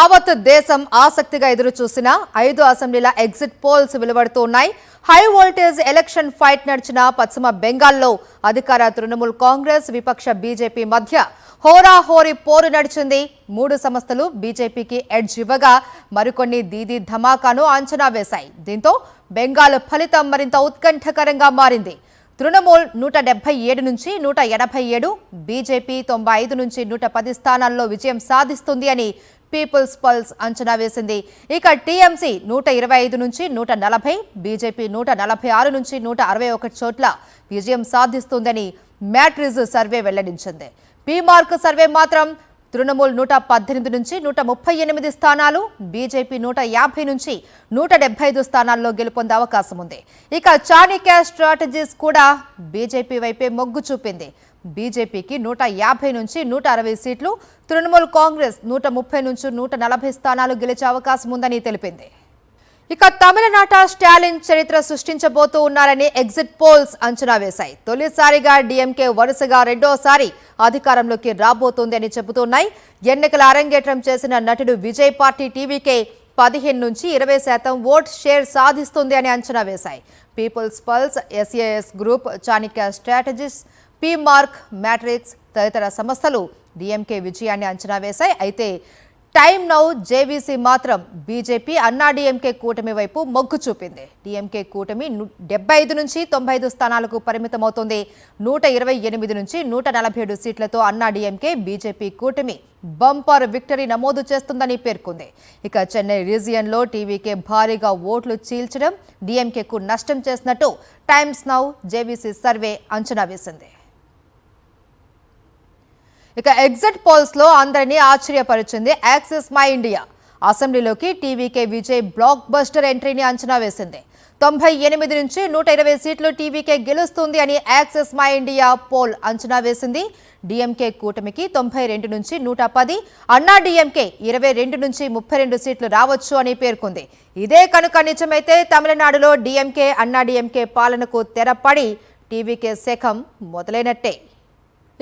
యావత్ దేశం ఆసక్తిగా ఎదురు చూసిన 5 అసెంబ్లీల ఎగ్జిట్ పోల్స్ వెలువడుతున్నాయి. హై వోల్టేజ్ ఎలక్షన్ ఫైట్ నడిచిన పశ్చిమ బెంగాల్లో అధికార తృణమూల్ కాంగ్రెస్ విపక్ష బీజేపీ మధ్య హోరాహోరీ పోరు నడిచింది. 3 సంస్థలు బీజేపీకి ఎడ్జ్ ఇవ్వగా మరికొన్ని దీదీ ధమాకాను అంచనా వేశాయి. దీంతో బెంగాల్ ఫలితం మరింత ఉత్కంఠకరంగా మారింది. తృణమూల్ 177 నుంచి 187, బీజేపీ 95 నుంచి 110 స్థానాల్లో విజయం సాధిస్తుంది అని పీపుల్స్ పల్స్ అంచనా వేసింది. ఇక టీఎంసీ 125 నుంచి 140, బీజేపీ 146 నుంచి 161 చోట్ల విజయం సాధిస్తుందని మ్యాట్రిజ్ సర్వే వెల్లడించింది. పీమార్క్ సర్వే మాత్రం తృణమూల్ 118 నుంచి 138 స్థానాలు, బీజేపీ 150 నుంచి 175 స్థానాల్లో గెలుపొందే అవకాశం ఉంది. ఇక చాణిక్య స్ట్రాటజీస్ కూడా బీజేపీ వైపే మొగ్గు చూపింది. బీజేపీకి 150 నుంచి 160 సీట్లు, తృణమూల్ కాంగ్రెస్ 130 నుంచి 140 స్థానాలు గెలిచే అవకాశం ఉందని తెలిపింది. ఇక తమిళనాట స్టాలిన్ చరిత్ర సృష్టించబోతూ ఉన్నారని ఎగ్జిట్ పోల్స్ అంచనా వేశాయి. తొలిసారిగా డీఎంకే వరుసగా రెండోసారి అధికారంలోకి రాబోతోంది అని చెబుతున్నాయి. ఎన్నికల అరంగేట్రం చేసిన నటుడు విజయ్ పార్టీ టీవీకే 15 నుంచి 20% ఓట్ షేర్ సాధిస్తుంది అని అంచనా వేశాయి. People's Pulse, SAS group, Chanakya strategies, PMARQ, Matrix తదితర సంస్థలు డీఎంకే విజయాన్ని అంచనా వేశాయి. అయితే టైమ్ నౌ జేవీసీ మాత్రం బీజేపీ అన్నాడీఎంకే కూటమి వైపు మొగ్గు చూపింది. డీఎంకే కూటమి 75 నుంచి 95 స్థానాలకు పరిమితమవుతోంది. 128 నుంచి 147 సీట్లతో అన్నాడీఎంకే బీజేపీ కూటమి బంపర్ విక్టరీ నమోదు చేస్తుందని పేర్కొంది. ఇక చెన్నై రీజియన్లో టీవీకే భారీగా ఓట్లు చీల్చడం డీఎంకేకు నష్టం చేసినట్టు టైమ్స్ నౌ జేవీసీ సర్వే అంచనా వేసింది. ఇక ఎగ్జిట్ పోల్స్ లో అందరినీ ఆశ్చర్యపరిచింది యాక్సిస్ మై ఇండియా. అసెంబ్లీలోకి టీవీకే విజయ్ బ్లాక్ బస్టర్ ఎంట్రీని అంచనా వేసింది. 98 నుంచి 120 సీట్లు టీవీకే గెలుస్తుంది అని యాక్సిస్ మై ఇండియా పోల్ అంచనా వేసింది. డీఎంకే కూటమికి 92 నుంచి 110, అన్నా డీఎంకే 22 నుంచి 32 సీట్లు రావచ్చు అని పేర్కొంది. ఇదే కనుక నిజమైతే తమిళనాడులో డీఎంకే అన్నా డీఎంకే పాలనకు తెరపడి టీవీకే శకం మొదలైనట్టే.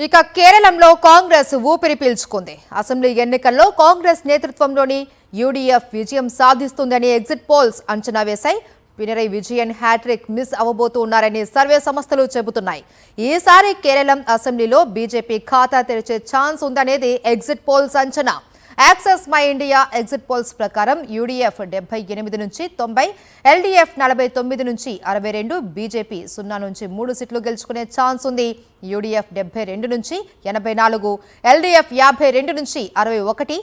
ఇక కేరళంలో కాంగ్రెస్ ఊపిరి పీల్చుకుంది. అసెంబ్లీ ఎన్నికల్లో కాంగ్రెస్ నేతృత్వంలోని యూడీఎఫ్ విజయం సాధిస్తుందని ఎగ్జిట్ పోల్స్ అంచనా వేశాయి. పినరై విజయన్ హ్యాట్రిక్ మిస్ అవ్వబోతూ ఉన్నారని సర్వే సంస్థలు చెబుతున్నాయి. ఈసారి కేరళం అసెంబ్లీలో బీజేపీ ఖాతా తెరిచే ఛాన్స్ ఉందనేది ఎగ్జిట్ పోల్స్ అంచనా. Access my India exit polls ప్రకారం యూడీఎఫ్ 78 నుంచి 90, ఎల్డీఎఫ్ 49 నుంచి 62, బీజేపీ 0 నుంచి 3 సీట్లు గెలుచుకునే ఛాన్స్ ఉంది. యూడీఎఫ్ 72 నుంచి 84, ఎల్డీఎఫ్ 52 నుంచి 61,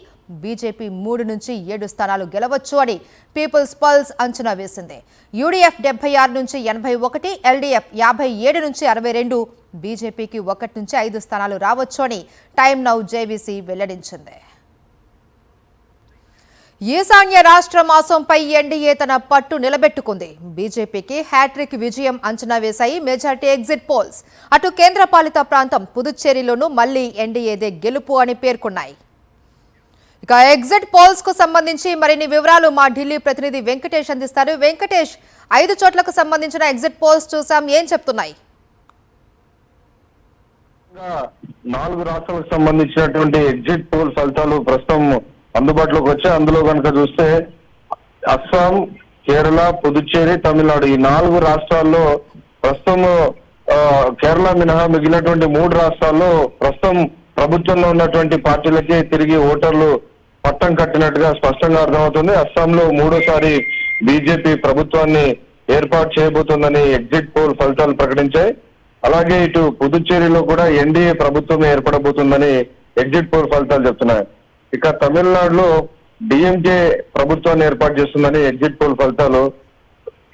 బీజేపీ 3 నుంచి 7 స్థానాలు గెలవచ్చు అని పీపుల్స్ పల్స్ అంచనా వేసింది. యూడీఎఫ్ 76 నుంచి 81, ఎల్డీఎఫ్ 57 నుంచి 62, బీజేపీకి 1 నుంచి 5 స్థానాలు రావచ్చు అని టైమ్ నౌ జేవీసీ వెల్లడించింది. ఈశాన్య రాష్ట్రం అసోంపై ఎన్డీఏ తన పట్టు నిలబెట్టుకుంది. బీజేపీకి హ్యాట్రిక్ విజయం అంచనా వేశాయి మెజార్టీ ఎగ్జిట్ పోల్స్. అటు కేంద్రపాలిత ప్రాంతం పుదుచ్చేరిలోనూ మళ్లీ ఎన్డీఏదే గెలుపు అని పేర్కొన్నాయి. ఇక ఎగ్జిట్ పోల్స్ కు సంబంధించి మరిన్ని వివరాలు మా ఢిల్లీ ప్రతినిధి వెంకటేష్ అందిస్తారు. వెంకటేష్, 5 చోట్లకు సంబంధించిన ఎగ్జిట్ పోల్స్ చూసాం, ఏం చెప్తున్నాయి? 4 రాష్ట్రాలకు సంబంధించినటువంటి ఎగ్జిట్ పోల్ ఫలితాలు ప్రస్తుతం అందుబాటులోకి వచ్చాయి. అందులో కనుక చూస్తే అస్సాం, కేరళ, పుదుచ్చేరి, తమిళనాడు ఈ 4 రాష్ట్రాల్లో ప్రస్తుతం కేరళ మినహా మిగిలినటువంటి 3 రాష్ట్రాల్లో ప్రస్తుతం ప్రభుత్వంలో ఉన్నటువంటి పార్టీలకే తిరిగి ఓటర్లు పట్టం కట్టినట్టుగా స్పష్టంగా అర్థమవుతుంది. అస్సాంలో 3వ బీజేపీ ప్రభుత్వాన్ని ఏర్పాటు చేయబోతోందని ఎగ్జిట్ పోల్ ఫలితాలు ప్రకటించాయి. అలాగే ఇటు పుదుచ్చేరిలో కూడా ఎన్డీఏ ప్రభుత్వం ఏర్పడబోతుందని ఎగ్జిట్ పోల్ ఫలితాలు చెప్తున్నాయి. ఇక తమిళనాడులో డిఎంకే ప్రభుత్వాన్ని ఏర్పాటు చేస్తుందని ఎగ్జిట్ పోల్ ఫలితాలు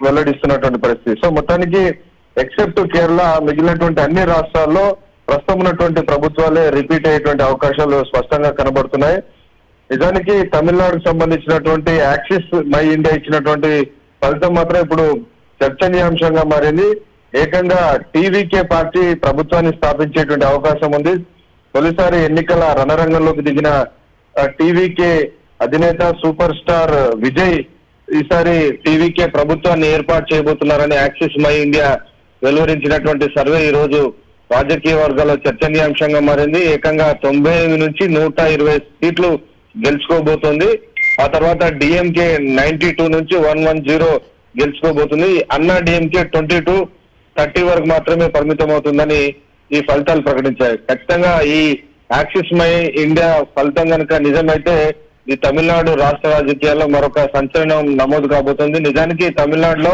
వెల్లడిస్తున్నటువంటి పరిస్థితి. సో మొత్తానికి ఎక్సెప్ట్ కేరళ మిగిలినటువంటి అన్ని రాష్ట్రాల్లో ప్రస్తుతం ఉన్నటువంటి ప్రభుత్వాలే రిపీట్ అయ్యేటువంటి అవకాశాలు స్పష్టంగా కనబడుతున్నాయి. నిజానికి తమిళనాడుకు సంబంధించినటువంటి యాక్సిస్ మై ఇండియా ఇచ్చినటువంటి ఫలితం మాత్రం ఇప్పుడు చర్చనీయాంశంగా మారింది. ఏకంగా టీవీకే పార్టీ ప్రభుత్వాన్ని స్థాపించేటువంటి అవకాశం ఉంది. తొలిసారి ఎన్నికల రణరంగంలోకి దిగిన టీవీకే అధినేత సూపర్ స్టార్ విజయ్ ఈసారి టీవీకే ప్రభుత్వాన్ని ఏర్పాటు చేయబోతున్నారని యాక్సిస్ మై ఇండియా వెలువరించినటువంటి సర్వే ఈ రోజు రాజకీయ వర్గాల్లో చర్చనీయాంశంగా మారింది. ఏకంగా 98 నుంచి 120 సీట్లు గెలుచుకోబోతోంది. ఆ తర్వాత డిఎంకే 92 నుంచి 110 గెలుచుకోబోతుంది. అన్నా డిఎంకే 22-30 వరకు మాత్రమే పరిమితం అవుతుందని ఈ ఫలితాలు ప్రకటించాయి. ఖచ్చితంగా ఈ యాక్సిస్ మై ఇండియా ఫలితం కనుక నిజమైతే ఈ తమిళనాడు రాష్ట్ర రాజకీయాల్లో మరొక సంచలనం నమోదు కాబోతుంది. నిజానికి తమిళనాడులో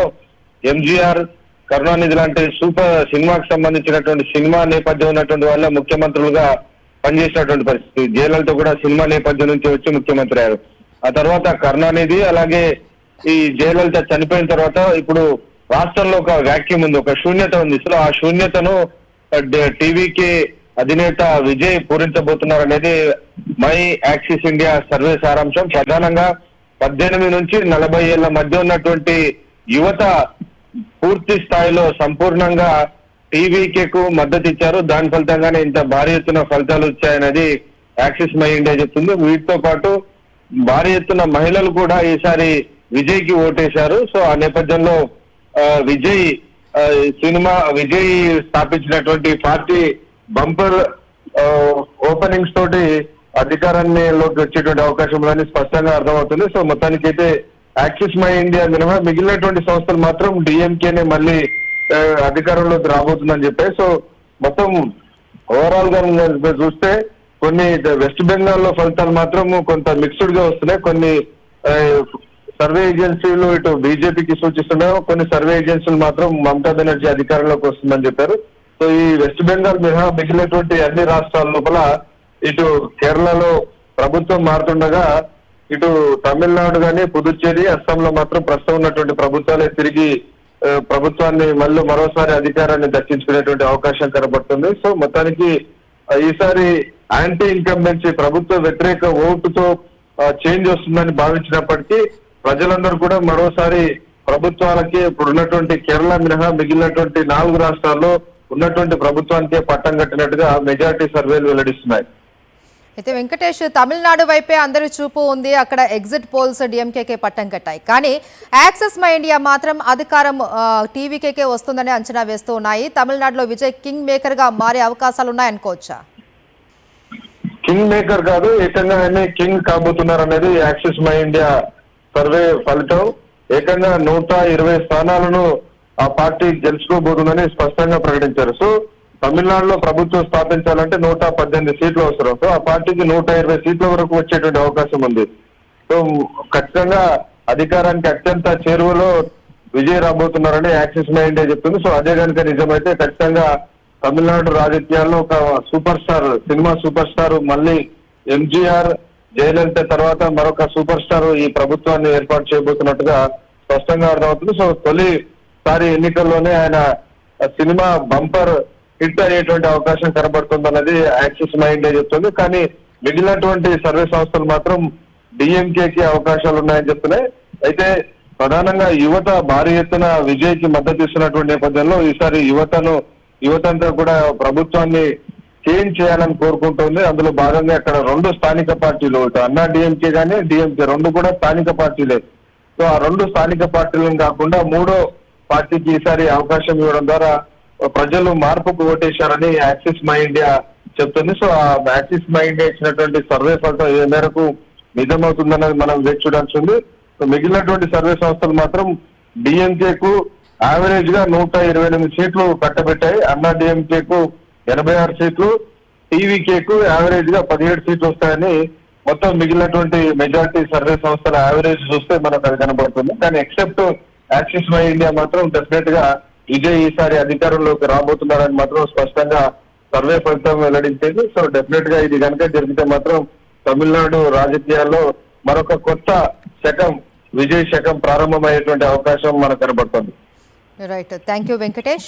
ఎంజీఆర్, కరుణానిధి లాంటి సూపర్ సినిమాకి సంబంధించినటువంటి సినిమా నేపథ్యం ఉన్నటువంటి వాళ్ళ ముఖ్యమంత్రులుగా పనిచేసినటువంటి పరిస్థితి. జయలలిత కూడా సినిమా నేపథ్యం నుంచి వచ్చి ముఖ్యమంత్రి అయ్యారు. ఆ తర్వాత కరుణానిధి అలాగే ఈ జయలలిత చనిపోయిన తర్వాత ఇప్పుడు రాష్ట్రంలో ఒక వ్యాక్యూమ్ ఉంది, ఒక శూన్యత ఉంది. సో ఆ శూన్యతను టీవీకి అధినేత విజయ్ పూరించబోతున్నారు అనేది మై యాక్సిస్ ఇండియా సర్వే సారాంశం. ప్రధానంగా 18 నుంచి 40 ఏళ్ల మధ్య ఉన్నటువంటి యువత పూర్తి స్థాయిలో సంపూర్ణంగా టీవీకేకు మద్దతు ఇచ్చారు. దాని ఫలితంగానే ఇంత భారీ ఎత్తున ఫలితాలు వచ్చాయనేది యాక్సిస్ మై ఇండియా చెప్తుంది. వీటితో పాటు భారీ ఎత్తున మహిళలు కూడా ఈసారి విజయ్ కి ఓటేశారు. సో ఆ నేపథ్యంలో విజయ్ స్థాపించినటువంటి పార్టీ బంపర్ ఓపెనింగ్స్ తోటి అధికారాన్నిలోకి వచ్చేటువంటి అవకాశం ఉందని స్పష్టంగా అర్థమవుతుంది. సో మొత్తానికి అయితే యాక్సిస్ మై ఇండియా మినహా మిగిలినటువంటి సంస్థలు మాత్రం డిఎంకేనే మళ్ళీ అధికారంలోకి రాబోతుందని చెప్పాయి. సో మొత్తం ఓవరాల్ గా చూస్తే కొన్ని వెస్ట్ బెంగాల్లో ఫలితాలు మాత్రం కొంత మిక్స్డ్ గా వస్తున్నాయి. కొన్ని సర్వే ఏజెన్సీలు ఇటు బీజేపీకి సూచిస్తున్నాయి, కొన్ని సర్వే ఏజెన్సీలు మాత్రం మమతా బెనర్జీ అధికారంలోకి వస్తుందని చెప్పారు. సో ఈ వెస్ట్ బెంగాల్ మినహా మిగిలినటువంటి అన్ని రాష్ట్రాల లోపల ఇటు కేరళలో ప్రభుత్వం మారుతుండగా ఇటు తమిళనాడు కానీ పుదుచ్చేరి, అస్సాంలో మాత్రం ప్రస్తుతం ఉన్నటువంటి ప్రభుత్వాలే తిరిగి ప్రభుత్వాన్ని మరోసారి అధికారాన్ని దక్కించుకునేటువంటి అవకాశం కనబడుతుంది. సో మొత్తానికి ఈసారి యాంటీ ఇన్కంబెన్సీ ప్రభుత్వ వ్యతిరేక ఓటుతో చేంజ్ వస్తుందని భావించినప్పటికీ ప్రజలందరూ కూడా మరోసారి ప్రభుత్వాలకి ఇప్పుడు ఉన్నటువంటి కేరళ మినహా మిగిలినటువంటి 4 రాష్ట్రాల్లో ఉన్నటువంటి ప్రభుత్వానికే పట్టం కట్టినట్టుగా మెజారిటీ సర్వేలు వెల్లడిస్తున్నాయి. అయితే వెంకటేష్, తమిళనాడు వైపే అందరి చూపు ఉంది. అక్కడ ఎగ్జిట్ పోల్స్ డిఎంకేకే పట్టం కట్టాయి. కానీ యాక్సిస్ మై ఇండియా మాత్రం అధికారం టీవీకేకే వస్తుందని అంచనా వేస్తూ ఉన్నాయి. తమిళనాడులో విజయ్ కింగ్ మేకర్ గా మారే అవకాశాలు ఉన్నాయనుకోవచ్చా? కింగ్ మేకర్ కాదు, ఏకంగా ఆయన కింగ్ కాబోతున్నారు అనేది యాక్సిస్ మై ఇండియా సర్వే ఫలితం. ఏకంగా 120 స్థానాలను ఆ పార్టీ గెలుచుకోబోతుందని స్పష్టంగా ప్రకటించారు. సో తమిళనాడులో ప్రభుత్వం స్థాపించాలంటే 118 సీట్లు అవసరం. సో ఆ పార్టీకి 120 సీట్ల వరకు వచ్చేటువంటి అవకాశం ఉంది. సో ఖచ్చితంగా అధికారానికి అత్యంత చేరువలో విజయ్ రాబోతున్నారని యాక్సిస్ మై ఇండియా చెప్తుంది. సో అదే కనుక నిజమైతే ఖచ్చితంగా తమిళనాడు రాజకీయాల్లో ఒక super star, cinema super star మళ్ళీ ఎంజీఆర్, జయలలిత తర్వాత మరొక సూపర్ స్టార్ ఈ ప్రభుత్వాన్ని ఏర్పాటు చేయబోతున్నట్టుగా స్పష్టంగా అర్థమవుతుంది. సో తొలిసారి ఎన్నికల్లోనే ఆయన సినిమా బంపర్ హిట్ అయ్యేటువంటి అవకాశం కనబడుతుందన్నది యాక్సిస్ మై ఇండియా చెప్తుంది. కానీ మిగిలినటువంటి సర్వే సంస్థలు మాత్రం డిఎంకేకి అవకాశాలు ఉన్నాయని చెప్తున్నాయి. అయితే ప్రధానంగా యువత భారీ ఎత్తున విజయ్ కి మద్దతు ఇస్తున్నటువంటి నేపథ్యంలో ఈసారి యువతంతా కూడా ప్రభుత్వాన్ని చేంజ్ చేయాలని కోరుకుంటుంది. అందులో భాగంగా అక్కడ 2 స్థానిక పార్టీలు, అన్నా డిఎంకే కానీ డిఎంకే 2 కూడా స్థానిక పార్టీలే. సో ఆ 2 స్థానిక పార్టీలను కాకుండా 3వ పార్టీకి ఈసారి అవకాశం ఇవ్వడం ద్వారా ప్రజలు మార్పుకు ఓటేశారని యాక్సిస్ మై ఇండియా చెప్తుంది. సో ఆ యాక్సిస్ మై ఇండియా ఇచ్చినటువంటి సర్వే ఫలితం ఏ మేరకు నిజమవుతుందన్నది మనం వేచి చూడాల్సి ఉంది. సో మిగిలినటువంటి సర్వే సంస్థలు మాత్రం డిఎంకేకు యావరేజ్ గా 128 సీట్లు కట్టబెట్టాయి. అన్నా డిఎంకేకు 86 సీట్లు, టీవీకేకు యావరేజ్ గా 17 సీట్లు వస్తాయని మొత్తం మిగిలినటువంటి మెజారిటీ సర్వే సంస్థల యావరేజ్ చూస్తే మనకు అది కనబడుతుంది. కానీ ఎక్సెప్ట్ యాక్సిస్ మై ఇండియా మాత్రం డెఫినెట్ గా విజయ్ ఈసారి అధికారంలోకి రాబోతున్నారని మాత్రం స్పష్టంగా సర్వే ఫలితం వెల్లడించేది. సో డెఫినెట్ గా ఇది కనుక జరిగితే మాత్రం తమిళనాడు రాజకీయాల్లో మరొక కొత్త శకం, విజయ్ శకం ప్రారంభమయ్యేటువంటి అవకాశం మనకు కనబడుతుంది. Right, thank you Venkatesh.